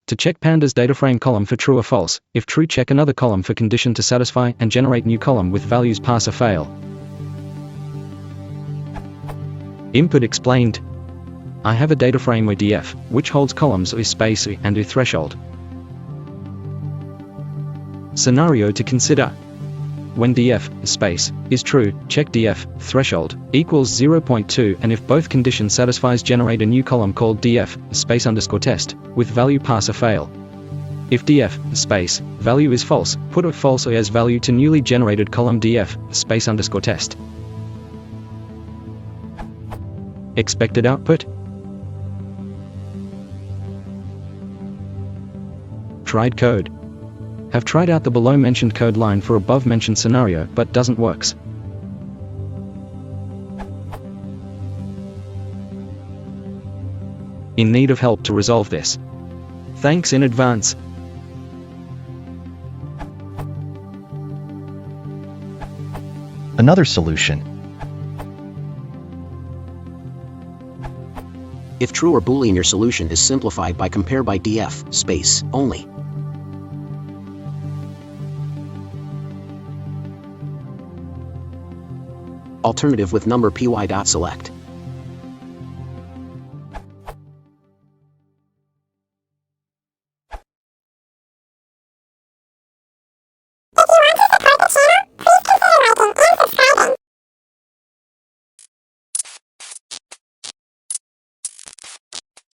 To check Pandas Dataframe column for true or false. If true, check another column for condition to satisfy and generate new column with values pass or fail. Input explained. I have a dataframe or df, which holds columns or space and a threshold. Scenario to consider. When df, space, is true, check df, threshold, equals 0.2, and if both conditions satisfies, generate a new column called df, space underscore test, with value pass or fail. If df, space, value is false, put a false or as value to newly generated column df, space underscore test. Expected output. Tried code. Have tried out the below mentioned code line for above mentioned scenario, but doesn't works. In need of help to resolve this. Thanks in advance. Another solution. If true or boolean, your solution is simplified by compare by df, space, only. Alternative with number py.select.